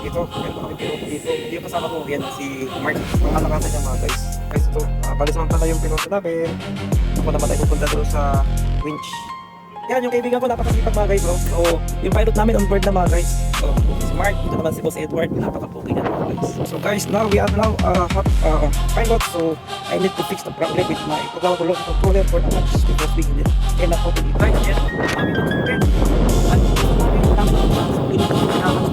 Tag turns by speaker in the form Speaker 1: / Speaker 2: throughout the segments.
Speaker 1: Ito, meron pa kami piloto dito. Yung kasama ko, yan, si Mark. Ang kalakasan niya mga guys. Guys, ito, pala yung piloto namin. Ako naman ay pupunta doon sa winch. Yan, yung kaibigan ko, napakasipag mga guys, bro. So, yung pilot namin on board na mga guys. So, si Mark, ito naman si Boss Edward. Napakapuki na mga guys. So guys, now we are now pilot. So, I need to fix the problem with my controller for the match because we cannot open it right yet. Kami na open. At we need to open the match.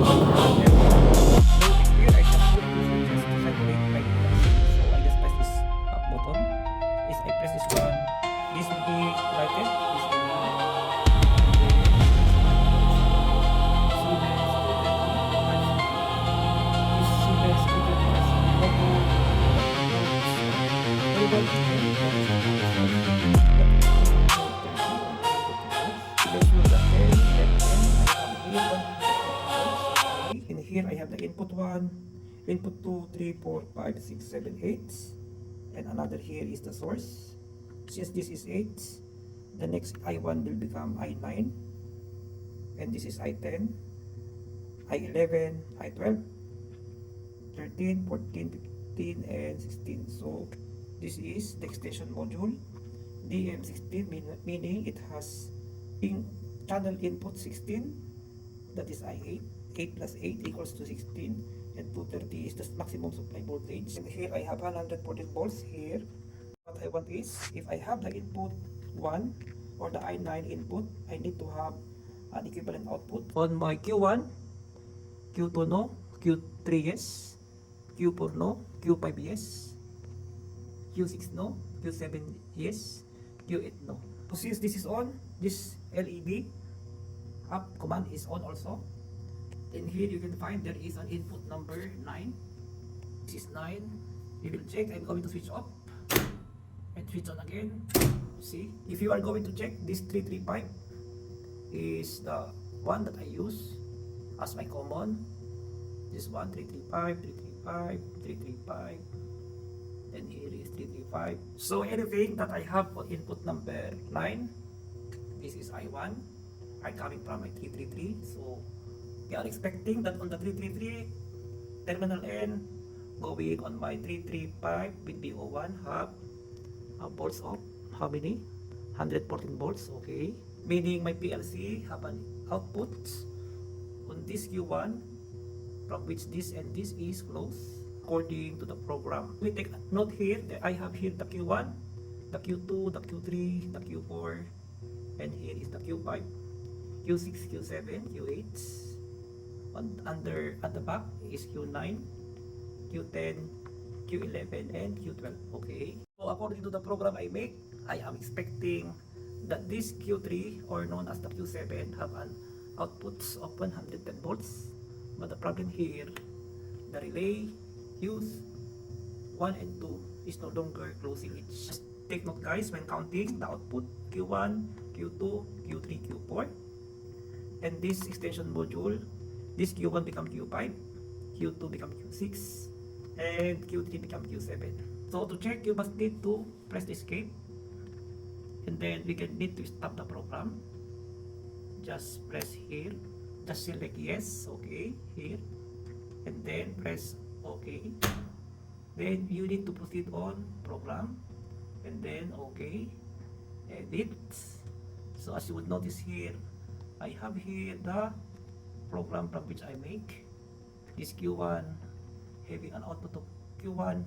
Speaker 1: Here, I can put this just to separate my so I just press this button. Is I press this one. This will be lighted. This will be in here I have the input 1, input 2, 3, 4, 5, 6, 7, 8, and another here is the source. Since this is 8, the next I1 will become I9, and this is I10, I11, I12, 13, 14, 15, and 16. So this is the extension module DM16, meaning it has channel input 16, that is I8. 8 plus 8 equals to 16, and 230 is the maximum supply voltage. And here I have 114 volts here. What I want is, if I have the input 1 or the I9 input, I need to have an equivalent output. On my Q1, Q2 no, Q3 yes, Q4 no, Q5 yes, Q6 no, Q7 yes, Q8 no. So since this is on, this LED up command is on also. Then here you can find there is an input number 9. This is 9. You will check. I'm going to switch off and switch on again. See, if you are going to check, this 335 is the one that I use as my common. This one 335, 335, 335. Then here is 335. So anything that I have on input number 9, this is I1, are coming from my 333. So we are expecting that on the 333 terminal N going on my 335 with BO1 have volts of how many? 114 volts, okay. Meaning my PLC have an output on this Q1 from which this and this is close according to the program. We take note here that I have here the Q1, the Q2, the Q3, the Q4, and here is the Q5, Q6, Q7, Q8. At the back is Q9, Q10, Q11, and Q12. Okay. So according to the program I make, I am expecting that this Q3, or known as the Q7, have an output of 110 volts. But the problem here, the relay use 1 and 2 is no longer closing each. Just take note guys when counting the output Q1, Q2, Q3, Q4, and this extension module. This Q1 become Q5, Q2 become Q6, and Q3 become Q7. So to check, you must need to press escape, and then we can need to stop the program. Just press here, just select yes, okay, here, and then press OK. Then you need to proceed on program, and then OK, edit. So as you would notice here, I have here the program from which I make this Q1 having an output of Q1,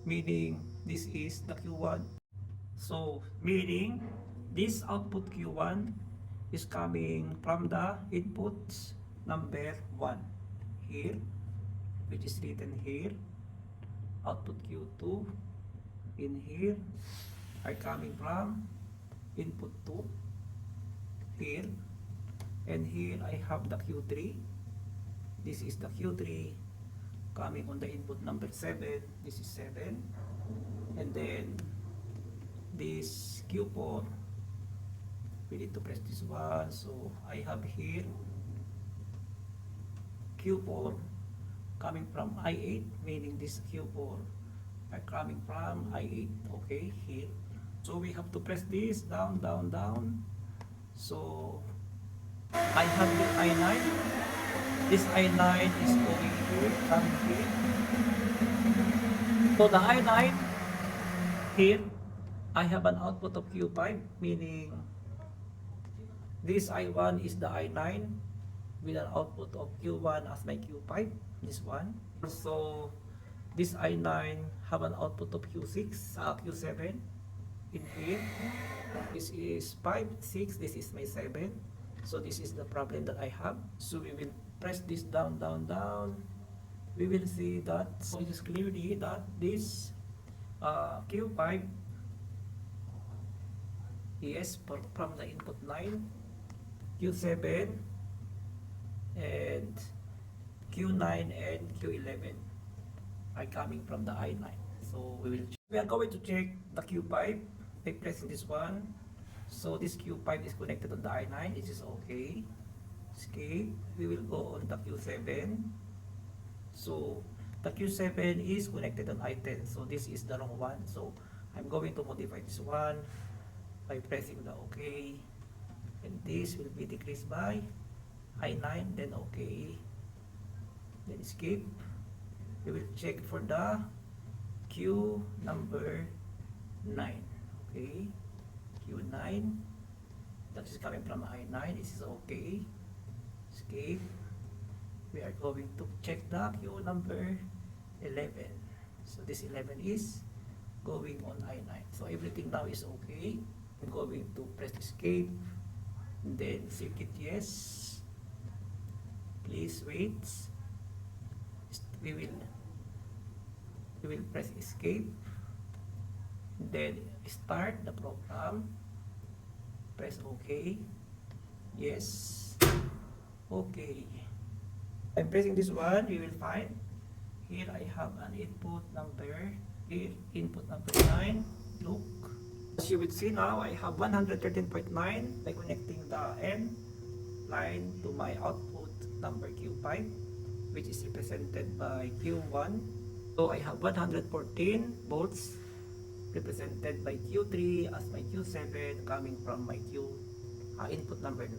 Speaker 1: meaning this is the Q1. So meaning this output Q1 is coming from the inputs number 1 here, which is written here. Output Q2 in here are coming from input 2 here. And here I have the Q3. This is the Q3 coming on the input number 7. This is 7. And then this Q4, we need to press this one. So I have here Q4 coming from I8, meaning this Q4 are coming from I8. Okay, here. So we have to press this down, down, down. So I have the I9. This I9 is going coming here. So the I9 here, I have an output of Q5, meaning this I1 is the I9 with an output of Q1 as my Q5, this one. So this I9 have an output of Q6, Q7 in here. This is 5, 6, this is my 7. So this is the problem that I have. So we will press this down, down, down. We will see that, so it is clearly that this Q5 is from the input 9, Q7, and Q9 and Q11 are coming from the I9. So we are going to check the Q5 by pressing this one. So this Q5 is connected on the I9. This is okay. Escape. We will go on the Q7. So the Q7 is connected on I10. So this is the wrong one. So I'm going to modify this one by pressing the OK. And this will be decreased by I9, then OK. Then escape. We will check for the Q number 9. Okay. Q9. That is coming from I9. This is okay. Escape. We are going to check the Q number 11. So this 11 is going on I9. So everything now is okay. I'm going to press escape. Then circuit yes. Please wait. We will press escape. Then start the program. Press OK. Yes. Okay. I'm pressing this one. We will find here I have an input number. Here input number 9. Look. As you will see now, I have 113.9 by connecting the N line to my output number Q5, which is represented by Q1. So I have 114 volts represented by Q3 as my Q7 coming from my input number 9.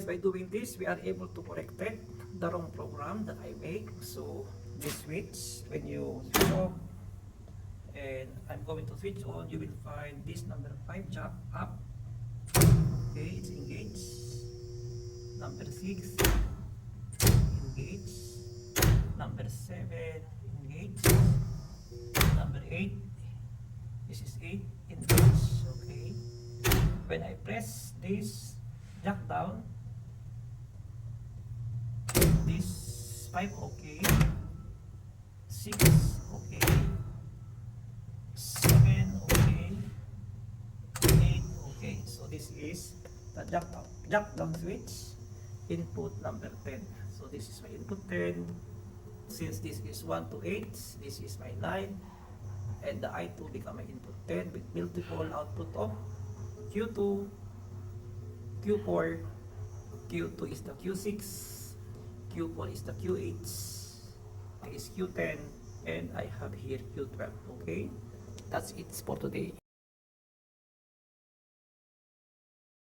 Speaker 1: By doing this, we are able to correct the wrong program that I make. So this switch, when you switch off and I'm going to switch on, you will find this number 5 jack up. Okay, it's engaged. Number 6 engaged. Number 7 engaged. Number 8, this is 8 engaged. Okay, when I press this jack down, this 5 okay, 6 okay, 7 okay, 8 okay. So this is the jack down switch, input number 10. So this is my input 10. Since this is 1 to 8, this is my 9, and the I2 become my input 10 with multiple output of Q2, Q4, Q2 is the Q6, Q4 is the Q8, is Q10, and I have here Q12. Okay, that's it for today.